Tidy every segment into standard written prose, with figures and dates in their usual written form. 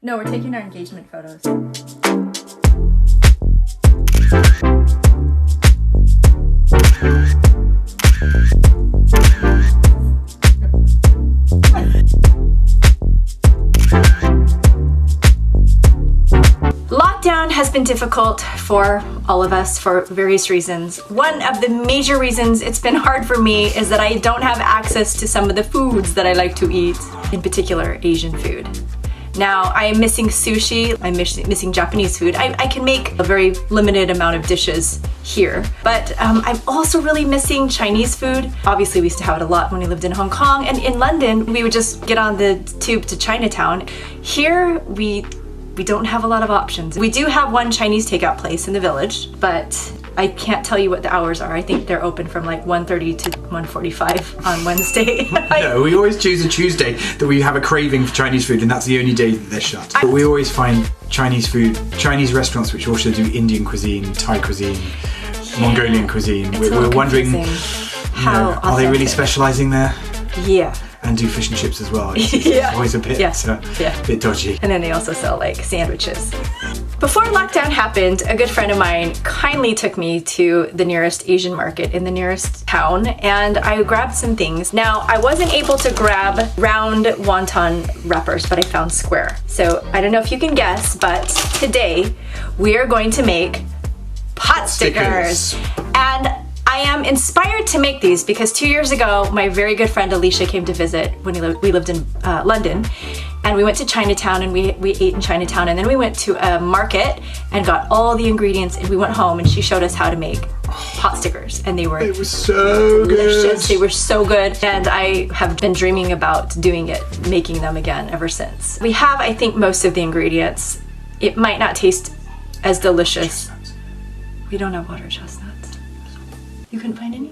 No, we're taking our engagement photos. Lockdown has been difficult for all of us for various reasons. One of the major reasons it's been hard for me is that I don't have access to some of the foods that I like to eat, in particular Asian food. Now, I am missing sushi, I'm missing Japanese food. I can make a very limited amount of dishes here, but I'm also really missing Chinese food. Obviously, we used to have it a lot when we lived in Hong Kong, and in London, we would just get on the tube to Chinatown. Here, we don't have a lot of options. We do have one Chinese takeout place in the village, but I can't tell you what the hours are. I think they're open from like 1:30 to 1:45 on Wednesday. No, we always choose a Tuesday that we have a craving for Chinese food, and that's the only day that they're shut. But we always find Chinese food, Chinese restaurants which also do Indian cuisine, Thai cuisine, Mongolian cuisine. We're wondering, how are they really specialising there? Yeah. And do fish and chips as well. It's always a bit, bit dodgy. And then they also sell like sandwiches. Before lockdown happened, a good friend of mine kindly took me to the nearest Asian market in the nearest town, and I grabbed some things. Now, I wasn't able to grab round wonton wrappers, but I found square. So I don't know if you can guess, but today we are going to make pot stickers. And I am inspired to make these because 2 years ago, my very good friend Alicia came to visit when we lived in London, and we went to Chinatown and we ate in Chinatown, and then we went to a market and got all the ingredients, and we went home and she showed us how to make pot stickers, and they were so delicious. good. They were so good, and I have been dreaming about doing it, making them again ever since. We have, I think, most of the ingredients. It might not taste as delicious. We don't have water chestnuts. You couldn't find any?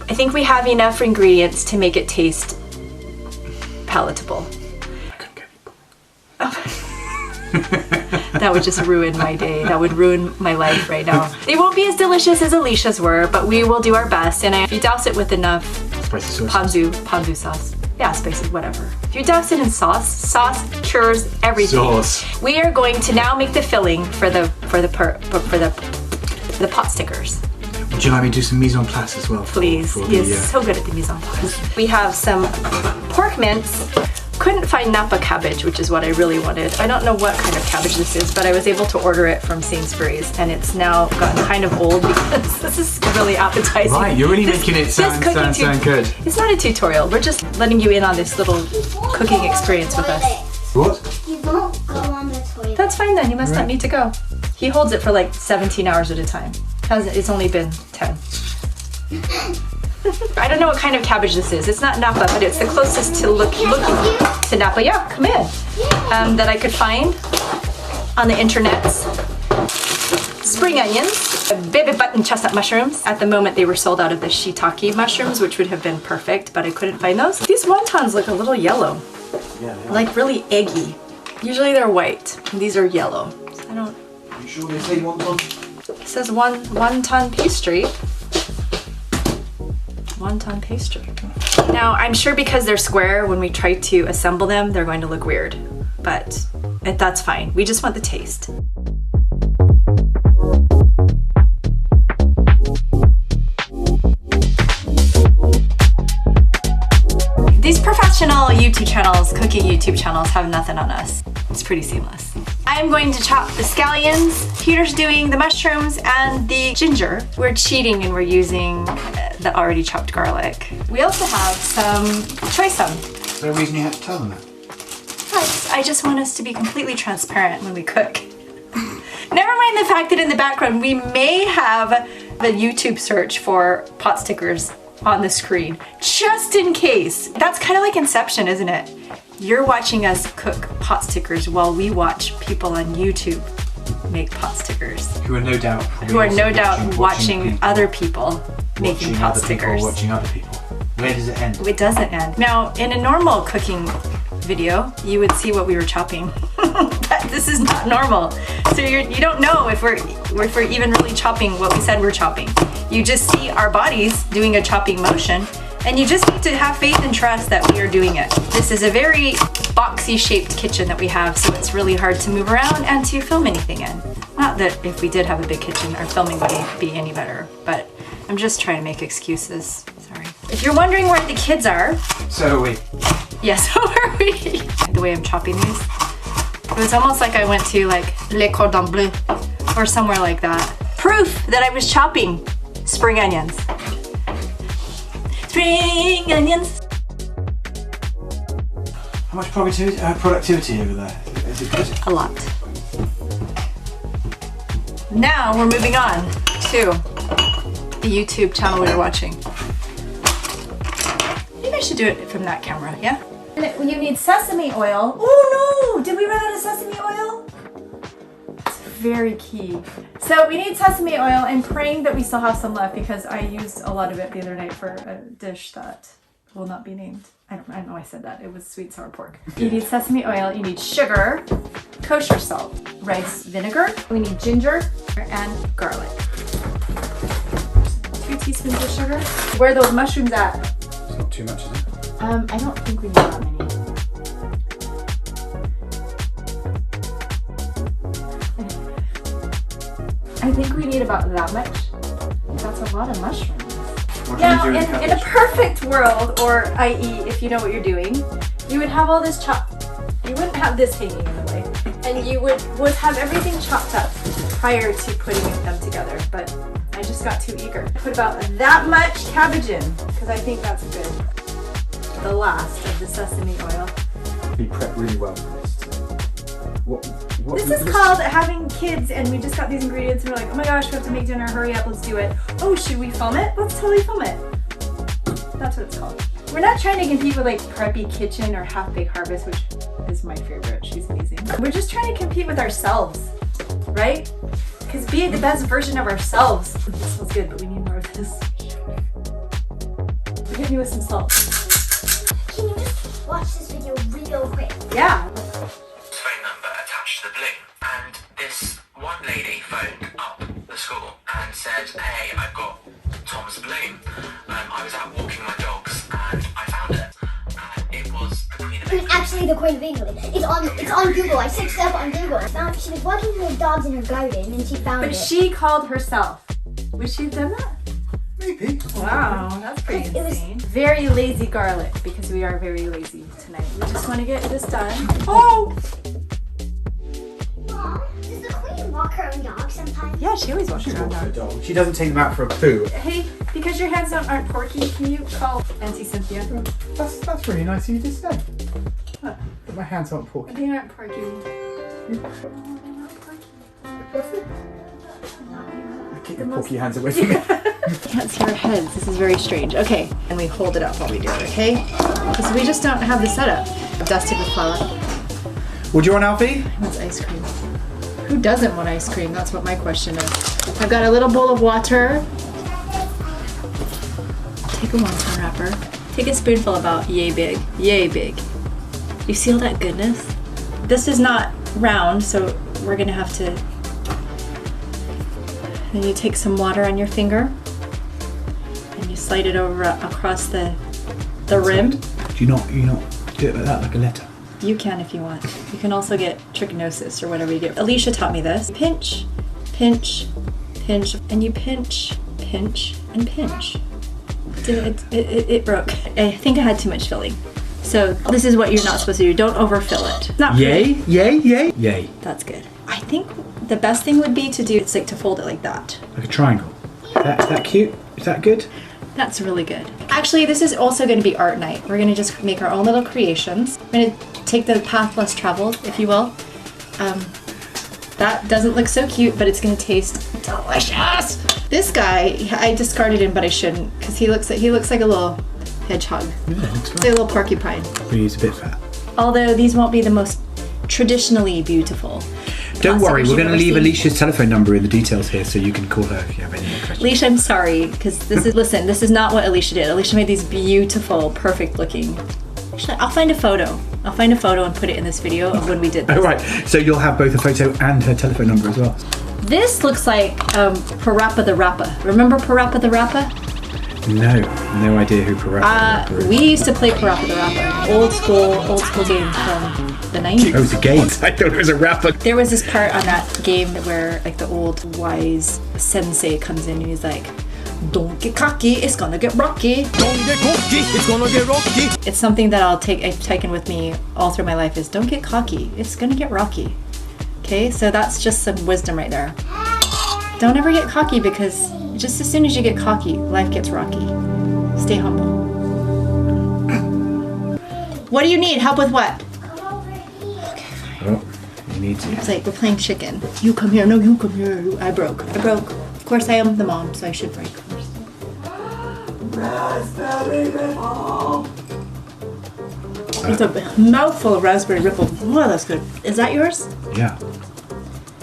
I think we have enough ingredients to make it taste palatable. That would just ruin my day. That would ruin my life right now. They won't be as delicious as Alicia's were, but we will do our best. And if you douse it with enough spicy sauce. ponzu sauce. Yeah, spicy, whatever. If you douse it in sauce cures everything. Sauce. We are going to now make the filling for the pot stickers. Would you like me to do some mise en place as well? Please. He is so good at the mise en place. We have some pork mince. Couldn't find Napa cabbage, which is what I really wanted. I don't know what kind of cabbage this is, but I was able to order it from Sainsbury's, and it's now gotten kind of old because this is really appetizing. Right, you're really making it sound good. It's not a tutorial. We're just letting you in on this little cooking experience with us. What? You won't go on the toilet. That's fine then. You must not need to go. He holds it for like 17 hours at a time. It's only been 10. I don't know what kind of cabbage this is. It's not Napa, but it's the closest to looking to Napa. Yeah, come in. That I could find on the internet. Spring onions, baby button chestnut mushrooms. At the moment, they were sold out of the shiitake mushrooms, which would have been perfect, but I couldn't find those. These wontons look a little yellow, like really eggy. Usually they're white. These are yellow. I don't. You sure they say wonton? It says wonton pastry. Wonton pastry. Now, I'm sure because they're square, when we try to assemble them, they're going to look weird, but that's fine. We just want the taste. These professional YouTube channels, cooking YouTube channels, have nothing on us. It's pretty seamless. I'm going to chop the scallions. Peter's doing the mushrooms and the ginger. We're cheating and we're using the already chopped garlic. We also have some choy sum. Is there a reason you had to tell them that? I just want us to be completely transparent when we cook. Never mind the fact that in the background we may have the YouTube search for pot stickers on the screen, just in case. That's kind of like Inception, isn't it? You're watching us cook pot stickers while we watch people on YouTube make pot stickers. Who are no doubt watching other people making pot stickers. Watching other people. Where does it end? It doesn't end. Now, in a normal cooking video, you would see what we were chopping. But this is not normal. So you don't know if we're even really chopping what we said we're chopping. You just see our bodies doing a chopping motion, and you just need to have faith and trust that we are doing it. This is a very boxy shaped kitchen that we have, so it's really hard to move around and to film anything in. Not that if we did have a big kitchen, our filming wouldn't be any better, but I'm just trying to make excuses. Sorry. If you're wondering where the kids are, So are we. yes, so are we. The way I'm chopping these, it was almost like I went to like Le Cordon Bleu or somewhere like that. Proof that I was chopping spring onions. Spring onions. How much productivity over there? Is it good? A lot. Now we're moving on to the YouTube channel we're watching. Maybe I should do it from that camera, yeah? You need sesame oil. Oh no! Did we run out of sesame oil? It's very key. So we need sesame oil. I'm praying that we still have some left because I used a lot of it the other night for a dish that will not be named. I know I said that. It was sweet sour pork. You need sesame oil, you need sugar, kosher salt, rice vinegar. We need ginger and garlic. 2 teaspoons of sugar. Where are those mushrooms at? It's not too much, is it? I don't think we need that many. I think we need about that much. That's a lot of mushrooms. Now, in a perfect world, or i.e. if you know what you're doing, you would have all this chopped. You wouldn't have this hanging in the way. And you would have everything chopped up prior to putting them together. But I just got too eager. Put about that much cabbage in, because I think that's good. The last of the sesame oil. Be prepped really well for this. What This is called having kids, and we just got these ingredients and we're like, oh my gosh, we have to make dinner, hurry up, let's do it. Oh, should we film it? Let's totally film it. That's what it's called. We're not trying to compete with like Preppy Kitchen or Half Baked Harvest, which is my favorite. She's amazing. We're just trying to compete with ourselves, right? Because be the best version of ourselves. This smells good, but we need more of this. Hit me with some salt. Can you just watch this video real quick? Yeah. Phone number attached to the balloon, and this one lady phoned up the school and said, hey, I've got Tom's balloon. I was out walking my dogs and I found it, and it was the Queen of It was actually the Queen of England. It's on Google. I searched it up on Google. She was walking her dogs in her garden and she found it. But she called herself. Would she have done that? Maybe. Wow, that's pretty It was- insane. Very lazy garlic, because we are very lazy tonight. We just want to get this done. Oh! Mom, does the Queen walk her own dog sometimes? Yeah, she always walks around Her now. dog. She doesn't take them out for a poo. Hey, because your hands aren't porky, can you call Auntie Cynthia? That's really nice of you to say. What? But my hands aren't porky. They aren't porky. Keep your porky hands away from me. Can't see our heads. This is very strange. Okay, and we hold it up while we do it, okay? Because we just don't have the setup. Dusted with flour. What do you want, Alfie? Who wants ice cream? Who doesn't want ice cream? That's what my question is. I've got a little bowl of water. Take a wonton wrapper. Take a spoonful about yay big. Yay big. You see all that goodness? This is not round, so we're gonna have to. Then you take some water on your finger and you slide it over across the rim. Do you not do it like that, like a letter? You can if you want. You can also get trichinosis or whatever you get. Alicia taught me this. Pinch, pinch, pinch, and you pinch, pinch, and pinch. It broke. I think I had too much filling. So this is what you're not supposed to do. Don't overfill it. Not Yay, yay, yay, yay. That's good. I think the best thing would be to do is like to fold it like that. Like a triangle. Is that cute? Is that good? That's really good. Actually, this is also going to be art night. We're going to just make our own little creations. We're going to take the path less traveled, if you will. That doesn't look so cute, but it's going to taste delicious. This guy, I discarded him, but I shouldn't, because he looks like a little hedgehog. Yeah, it looks Like a little porcupine. But he's a bit fat. Although these won't be the most traditionally beautiful. Don't worry, suckers we're you've going to ever leave seen. Alicia's telephone number in the details here so you can call her if you have any more questions. Alicia, I'm sorry, because this is not what Alicia did. Alicia made these beautiful, perfect looking. Actually, I'll find a photo. I'll find a photo and put it in this video of when we did this. Oh, right. So you'll have both a photo and her telephone number as well. This looks like Parappa the Rappa. Remember Parappa the Rappa? No idea who Parappa is. We used to play Parappa the Rapper. Old school game from the 90s. Oh, it's a game. I thought it was a rapper. There was this part on that game where like the old wise sensei comes in and he's like, "Don't get cocky, it's gonna get rocky." Don't get cocky, it's gonna get rocky. It's something that I've taken with me all through my life is don't get cocky, it's gonna get rocky. Okay, so that's just some wisdom right there. Don't ever get cocky because just as soon as you get cocky, life gets rocky. Stay humble. What do you need? Help with what? Oh, you need to. It's like we're playing chicken. You come here, no, you come here. I broke. Of course, I am the mom, so I should break. Raspberry ripple. It's a mouthful of raspberry ripple. Wow, that's good. Is that yours? Yeah.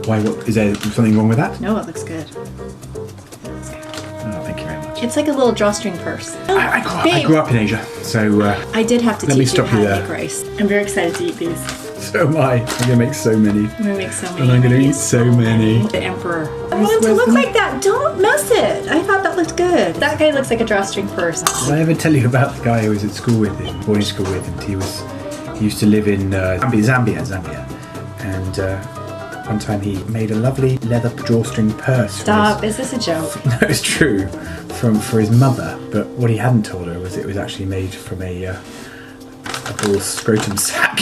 Why? What? Is there something wrong with that? No, it looks good. Oh, thank you very much. It's like a little drawstring purse. I grew up in Asia, so I did have to let me teach you stop how you to there. make rice. I'm very excited to eat these. so am I. I'm gonna make so many. I'm gonna make so many. And I'm gonna eat so many. The emperor. I want it to look like that. Don't mess it. I thought that looked good. That guy looks like a drawstring purse. Did I ever tell you about the guy I was at school with, in boarding school with, and he used to live in Zambia, and one time he made a lovely leather drawstring purse. Stop! Is this a joke? No, it's true. For his mother, but what he hadn't told her was it was actually made from a bull scrotum sack.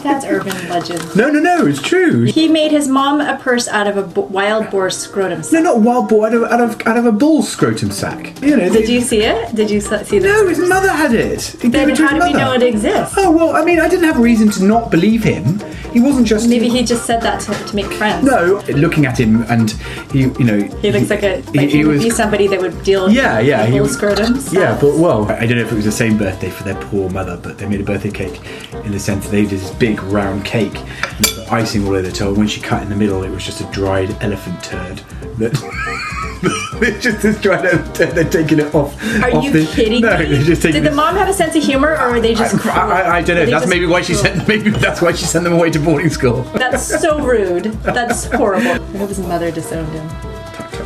That's urban legend. No, it's true. He made his mom a purse out of a wild boar scrotum sack. No, not wild boar, out of a bull's scrotum sack. You know. Did you see it? Did you see this? No, his mother had it. He gave Then it to how his do we mother. know it exists? Oh well, I mean, I didn't have reason to not believe him. He wasn't just. Maybe he just said that to make friends. No, looking at him, and he looks like he would be somebody that would deal with bull scrotums. Yeah, but well, I don't know if it was the same birthday for their poor mother, but they made a birthday cake in the sense that they did this big round cake and put icing all over the top. When she cut in the middle, it was just a dried elephant turd. It's just this dried elephant turd. They're taking it off. Are you kidding No, me? they're just taking. Did the mom have a sense of humor, or were they just cruel? I don't know. That's maybe why she sent. Maybe that's why she sent them away to boarding school. That's so rude. That's horrible. I hope his mother disowned him.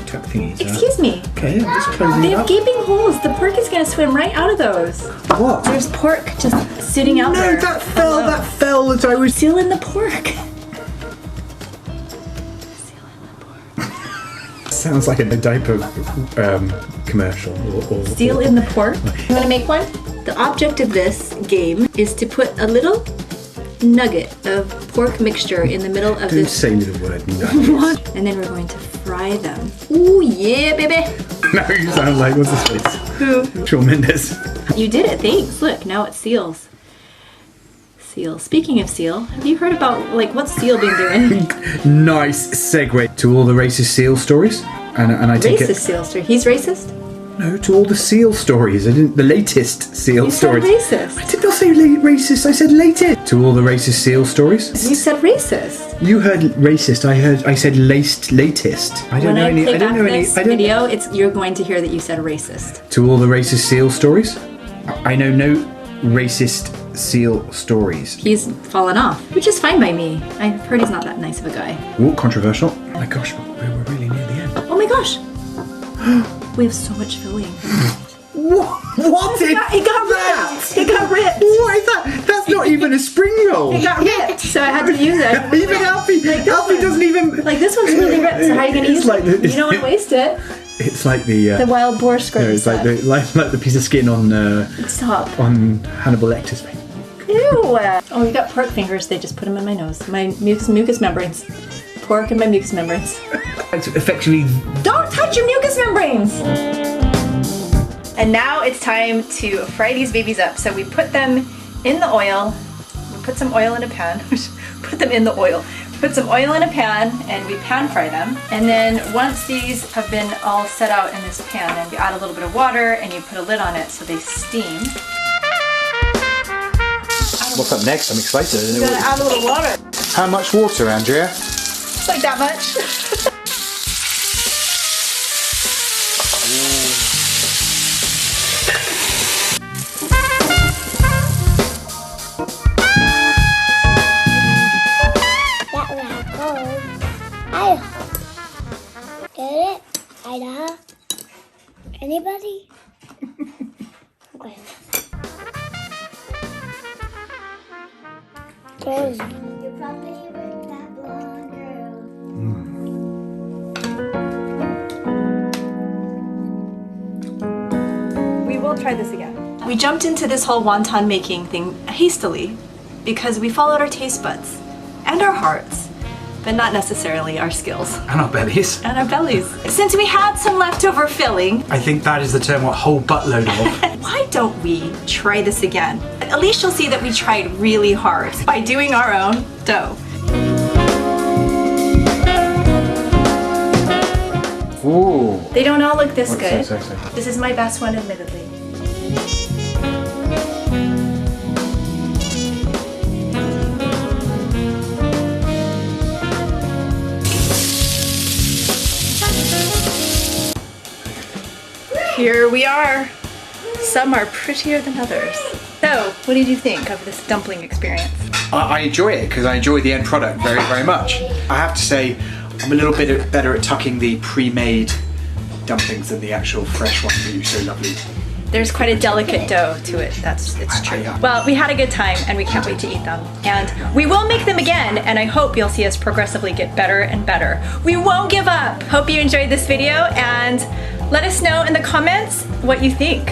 Tap thingies. Excuse me. Okay, I'm just closing They it have up. gaping holes. The pork is gonna swim right out of those. What? There's pork just sitting out there. No, that fell as I was. Seal in the pork. Sounds like a diaper commercial. Or Seal in the pork. You wanna make one? The object of this game is to put a little nugget of pork mixture in the middle of Don't this. say the word nugget. And then we're going to fry them. Ooh yeah, baby. Now you sound like, what's his face? Who? Shawn Mendes. You did it, thanks. Look, now it's seals. Seal. Speaking of seal, have you heard about what's seal been doing? Nice segue to all the racist seal stories. And I take Racist it. seal story. He's racist? No, to all the seal stories. I didn't. The latest seal You said stories. racist. I did not say racist. I said latest. To all the racist seal stories. You said racist. You heard racist. I said latest. I don't When know I any. play I don't back know any. this I don't. video, you're going to hear that you said racist. To all the racist seal stories. I know no racist seal stories. He's fallen off, which is fine by me. I've heard he's not that nice of a guy. What controversial? Oh my gosh, we were really near the end. Oh my gosh! We have so much filling. What is It got ripped! It got ripped! What is that? That's not even a spring roll. It got ripped, so I had to use it. Even Alfie doesn't even. Like this one's really ripped, so how are you gonna use Like it? You don't want to waste it. It's like the. The wild boar scrotum. No, it's like the piece of skin on Stop. on Hannibal Lecter's face. Ew! Oh, you got pork fingers. They just put them in my nose. My mucous membranes. Pork and my mucous membranes. It's affectionately. Don't touch your mucous membranes! And now it's time to fry these babies up. So we put them in the oil. We put some oil in a pan. Put them in the oil. Put some oil in a pan and we pan fry them. And then once these have been all set out in this pan, then you add a little bit of water and you put a lid on it so they steam. What's up next? I'm excited. You're gonna add a little water. How much water, Andrea? It's like that much. Get it? I Anybody? Okay. You're probably with that blonde girl. We will try this again. We jumped into this whole wonton making thing hastily because we followed our taste buds and our hearts, but not necessarily our skills. And our bellies. And our bellies. Since we had some leftover filling, I think that is the term, what, whole buttload of. why don't we try this again? At least you'll see that we tried really hard by doing our own dough. Ooh. They don't all look this good. So. This is my best one, admittedly. Here we are. Some are prettier than others. So, what did you think of this dumpling experience? I enjoy it because I enjoy the end product very, very much. I have to say, I'm a little bit better at tucking the pre-made dumplings than the actual fresh ones that you so lovely. There's quite a delicate dough to it, it's true. Well, we had a good time and we can't wait to eat them. And we will make them again, and I hope you'll see us progressively get better and better. We won't give up! Hope you enjoyed this video, and let us know in the comments what you think.